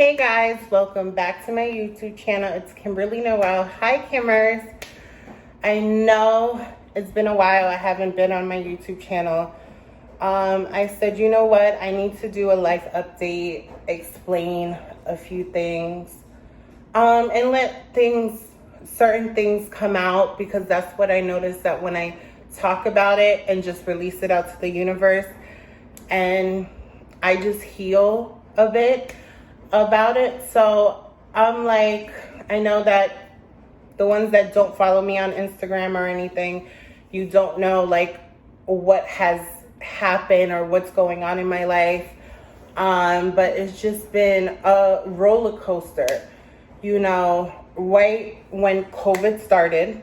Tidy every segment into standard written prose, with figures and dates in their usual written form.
Hey guys, welcome back to my YouTube channel. It's Kimberly Noel. Hi Kimmers. I know it's been a while. I haven't been on my YouTube channel. I said, you know what? I need to do a life update, explain a few things, and let certain things come out, because that's what I noticed, that when I talk about it and just release it out to the universe, and I just heal a bit about it. So I'm like, I know that the ones that don't follow me on Instagram or anything, you don't know like what has happened or what's going on in my life. But it's just been a roller coaster. You know, right when COVID started,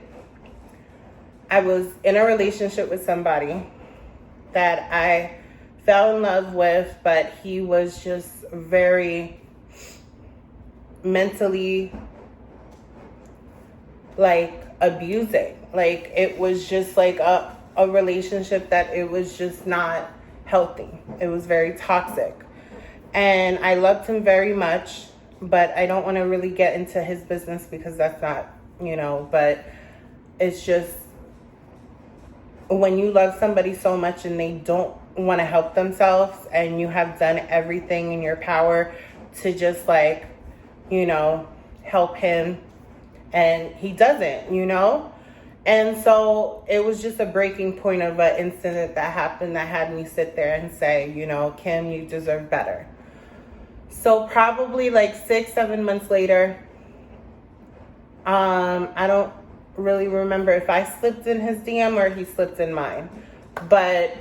I was in a relationship with somebody that I fell in love with, but he was just very mentally like abusing. Like it was just like a relationship that it was just not healthy. It was very toxic. And I loved him very much, but I don't want to really get into his business because that's not, but it's just when you love somebody so much and they don't want to help themselves, and you have done everything in your power to just like, help him, and he doesn't, And so it was just a breaking point of an incident that happened that had me sit there and say, Kim, you deserve better. So probably like 6-7 months later, I don't really remember if I slipped in his DM or he slipped in mine. But,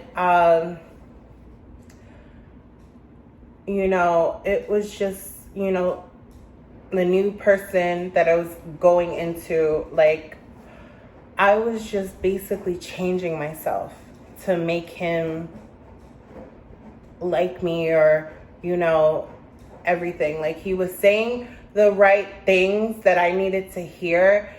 it was just, the new person that I was going into, like, I was just basically changing myself to make him like me, or, everything. Like, he was saying the right things that I needed to hear,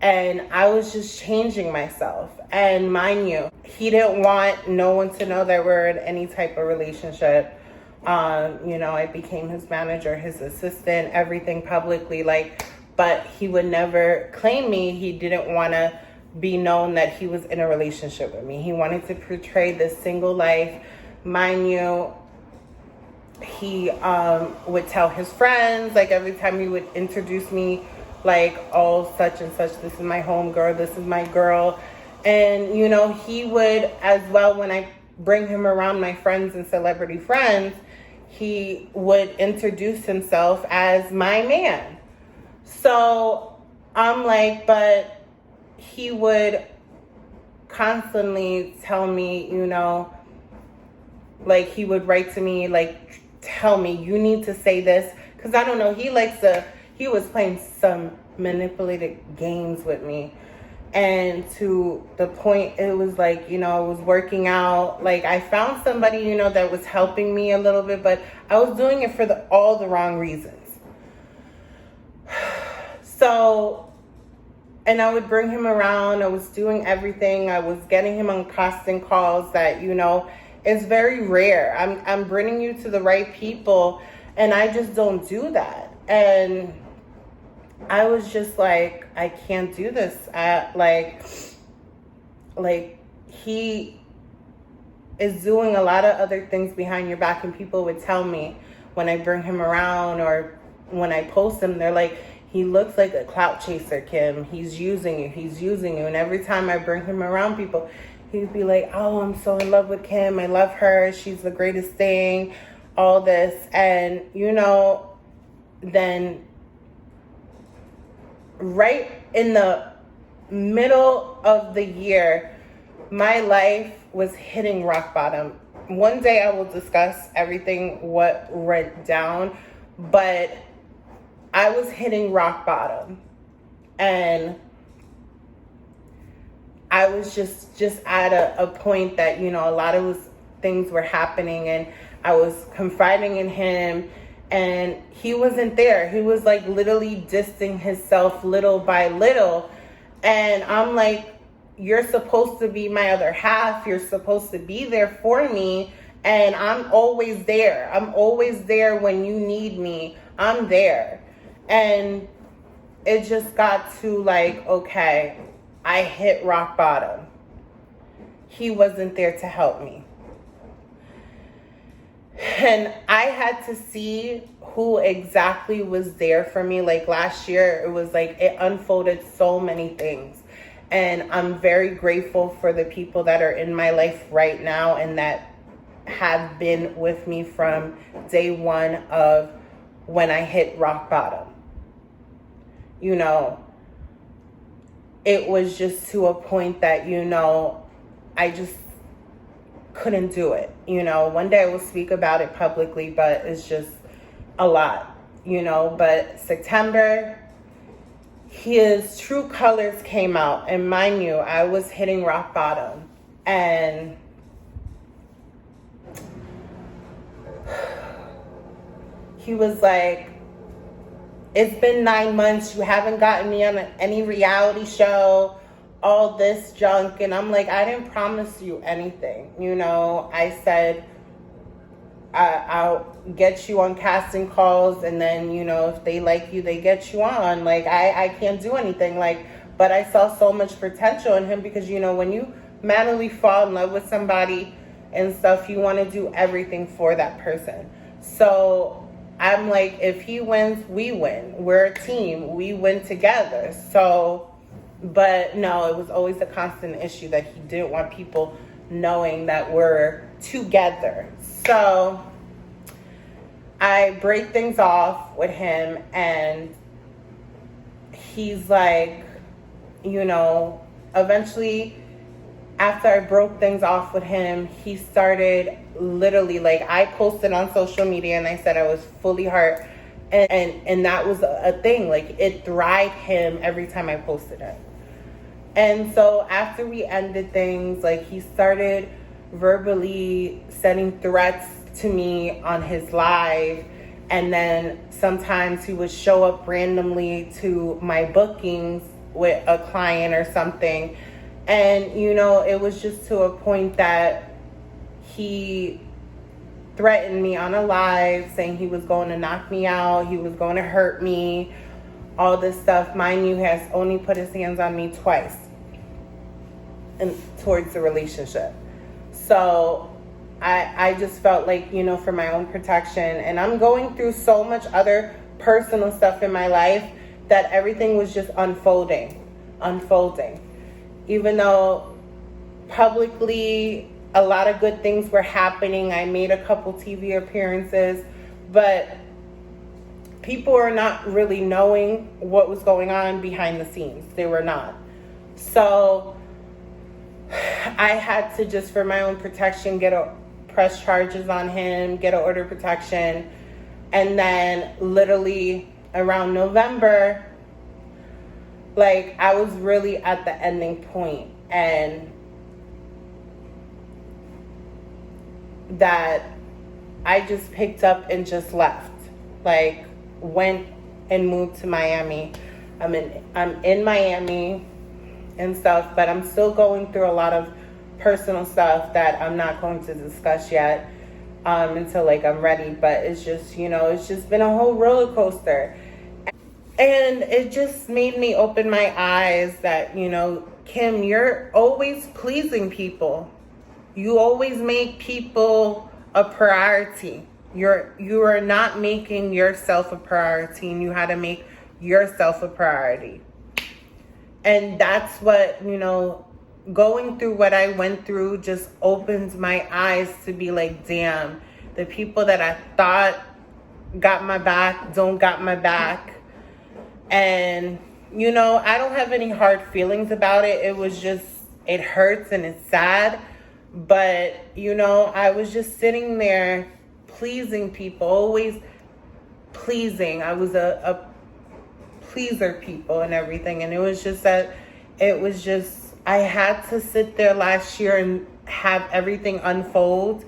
and I was just changing myself. And mind you, he didn't want no one to know that we're in any type of relationship. I became his manager, his assistant, everything publicly, but he would never claim me. He didn't want to be known that he was in a relationship with me. He wanted to portray this single life. Mind you, he would tell his friends, like every time he would introduce me, like, oh, such and such, this is my home girl, this is my girl. And, he would as well, when I bring him around my friends and celebrity friends, he would introduce himself as my man. So I'm like, but he would constantly tell me, like he would write to me, like, tell me, you need to say this. Because I don't know, he was playing some manipulated games with me. And to the point, it was like, it was working out. Like, I found somebody, that was helping me a little bit, but I was doing it for all the wrong reasons. So, and I would bring him around. I was doing everything. I was getting him on constant calls that, it's very rare. I'm bringing you to the right people, and I just don't do that. And I was just like, I can't do this. Like he is doing a lot of other things behind your back, and people would tell me when I bring him around or when I post him, they're like, he looks like a clout chaser, Kim. He's using you. And every time I bring him around people, he'd be like, oh, I'm so in love with Kim. I love her. She's the greatest thing, all this. And, then right in the middle of the year, my life was hitting rock bottom. One day I will discuss everything, what went down, but I was hitting rock bottom, and I was just at a point that, a lot of things were happening, and I was confiding in him, and he wasn't there. He was like literally distancing himself little by little. And I'm like, you're supposed to be my other half. You're supposed to be there for me. And I'm always there. I'm always there when you need me. I'm there. And it just got to like, okay, I hit rock bottom. He wasn't there to help me. And I had to see who exactly was there for me. Like last year, it was like it unfolded so many things. And I'm very grateful for the people that are in my life right now and that have been with me from day one of when I hit rock bottom. You know, it was just to a point that, you know, I just couldn't do it. You know, one day I will speak about it publicly, but it's just a lot, you know. But September, his true colors came out. And mind you, I was hitting rock bottom. And he was like, it's been 9 months. You haven't gotten me on any reality show, all this junk. And I'm like, I didn't promise you anything. You know, I said, I'll get you on casting calls. And then, you know, if they like you, they get you on. Like, I can't do anything. Like, but I saw so much potential in him because, you know, when you madly fall in love with somebody and stuff, you want to do everything for that person. So I'm like, if he wins, we win. We're a team. We win together. So, but no, it was always a constant issue that he didn't want people knowing that we're together. So I break things off with him and he's like, you know, eventually after I broke things off with him, he started literally, like, I posted on social media and I said I was fully hurt. And that was a thing. Like, it thrived him every time I posted it. And so after we ended things, like, he started verbally sending threats to me on his live. And then sometimes he would show up randomly to my bookings with a client or something. And, you know, it was just to a point that he threatened me on a live saying he was going to knock me out, he was going to hurt me, all this stuff. Mind you, he has only put his hands on me twice and towards the relationship. So I just felt like, you know, for my own protection, and I'm going through so much other personal stuff in my life that everything was just unfolding. Even though publicly a lot of good things were happening, I made a couple TV appearances, but people are not really knowing what was going on behind the scenes. They were not. So I had to just, for my own protection, press charges on him, get an order of protection. And then literally around November, like, I was really at the ending point, and that I just picked up and just left. Like, went and moved to Miami. I'm in Miami and stuff, but I'm still going through a lot of personal stuff that I'm not going to discuss yet until, like, I'm ready. But it's just, you know, it's just been a whole roller coaster. And it just made me open my eyes that, you know, Kim, you're always pleasing people. You always make people a priority. You are not making yourself a priority, and you had to make yourself a priority. And that's what, you know, going through what I went through just opened my eyes to be like, damn, the people that I thought got my back don't got my back. And, you know, I don't have any hard feelings about it. It was just, it hurts and it's sad. But, you know, I was just sitting there pleasing people, always pleasing. I was a pleaser people and everything. And it was just that, I had to sit there last year and have everything unfold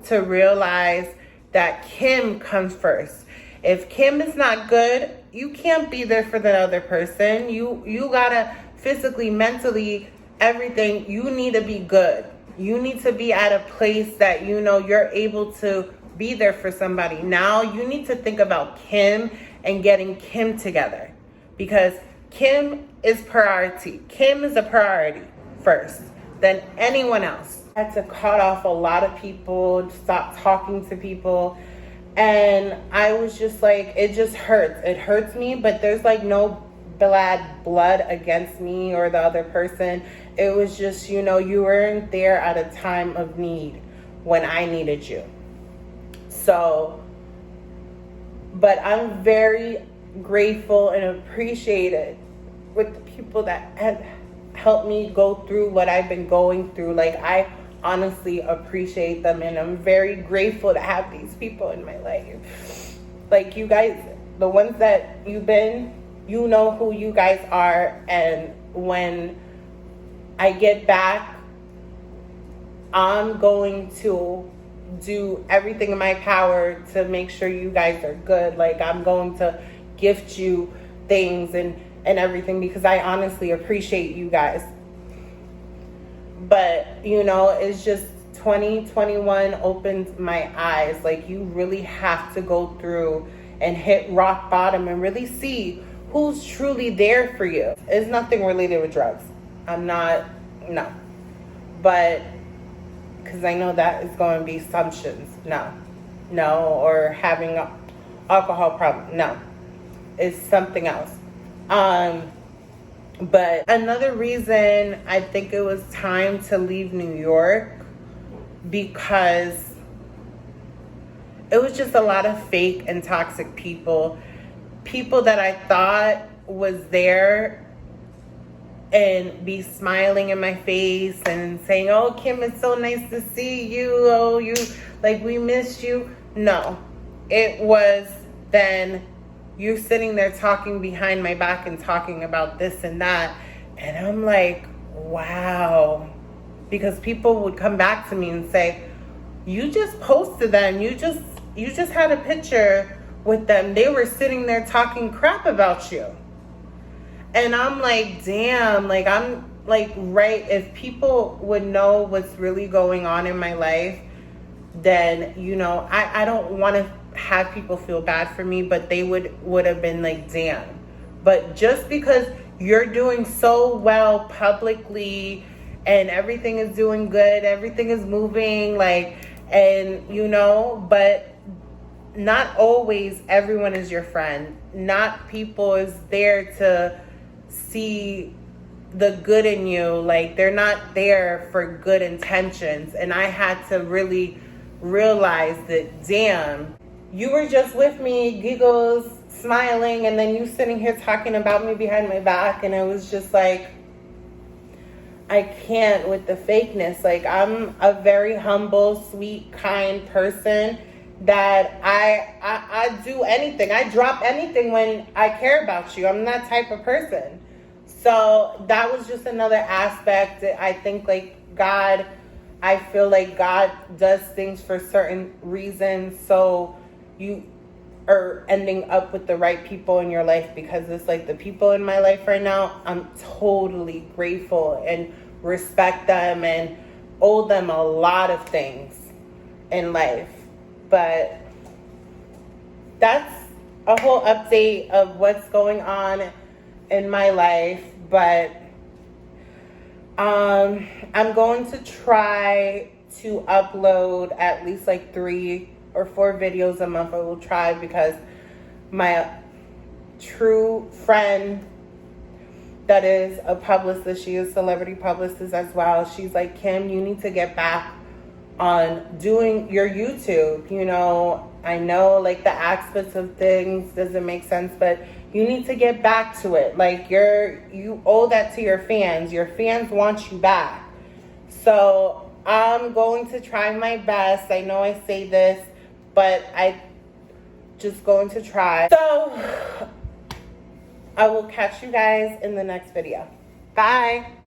to realize that Kim comes first. If Kim is not good, you can't be there for the other person. You gotta physically, mentally, everything, you need to be good. You need to be at a place that, you know, you're able to be there for somebody. Now you need to think about Kim and getting Kim together, because Kim is priority. Kim is a priority first than anyone else. I had to cut off a lot of people, stop talking to people. And I was just like, it just hurts. It hurts me, but there's like no bad blood against me or the other person. It was just, you know, you weren't there at a time of need when I needed you. So, but I'm very grateful and appreciated with the people that had helped me go through what I've been going through. Like, I honestly appreciate them, and I'm very grateful to have these people in my life. Like, you guys, the ones that you've been, you know who you guys are, and when I get back, I'm going to do everything in my power to make sure you guys are good. Like, I'm going to gift you things and everything, because I honestly appreciate you guys. But, you know, it's just 2021 opened my eyes. Like, you really have to go through and hit rock bottom and really see who's truly there for you. It's nothing related with drugs. No. But, because I know that is going to be assumptions. No, or having an alcohol problem. No, it's something else. But another reason I think it was time to leave New York, because it was just a lot of fake and toxic people that I thought was there and be smiling in my face and saying, oh, Kim, it's so nice to see you. Oh, you, like, we missed you. No, it was then you sitting there talking behind my back and talking about this and that. And I'm like, wow. Because people would come back to me and say, you just posted them. You just had a picture with them. They were sitting there talking crap about you. And I'm like, damn, like, I'm like, right, if people would know what's really going on in my life, then, you know, I don't want to have people feel bad for me, but they would have been like, damn. But just because you're doing so well publicly and everything is doing good, everything is moving, like, and, you know, but not always everyone is your friend. Not people is there to see the good in you. Like, they're not there for good intentions. And I had to really realize that, damn, you were just with me, giggles, smiling, and then you sitting here talking about me behind my back. And it was just like, I can't with the fakeness. Like, I'm a very humble, sweet, kind person that I do anything. I drop anything when I care about you. I'm that type of person. So that was just another aspect that I think, like, God, I feel like God does things for certain reasons. So you are ending up with the right people in your life, because it's like the people in my life right now, I'm totally grateful and respect them and owe them a lot of things in life. But that's a whole update of what's going on in my life. But I'm going to try to upload at least like 3 or 4 videos a month. I will try, because my true friend that is a publicist, she is a celebrity publicist as well, she's like, Kim, you need to get back on doing your YouTube. You know, I know, like, the aspects of things doesn't make sense, but you need to get back to it. Like, you owe that to your fans. Your fans want you back. So I'm going to try my best. I know I say this, but I just going to try. So I will catch you guys in the next video. Bye.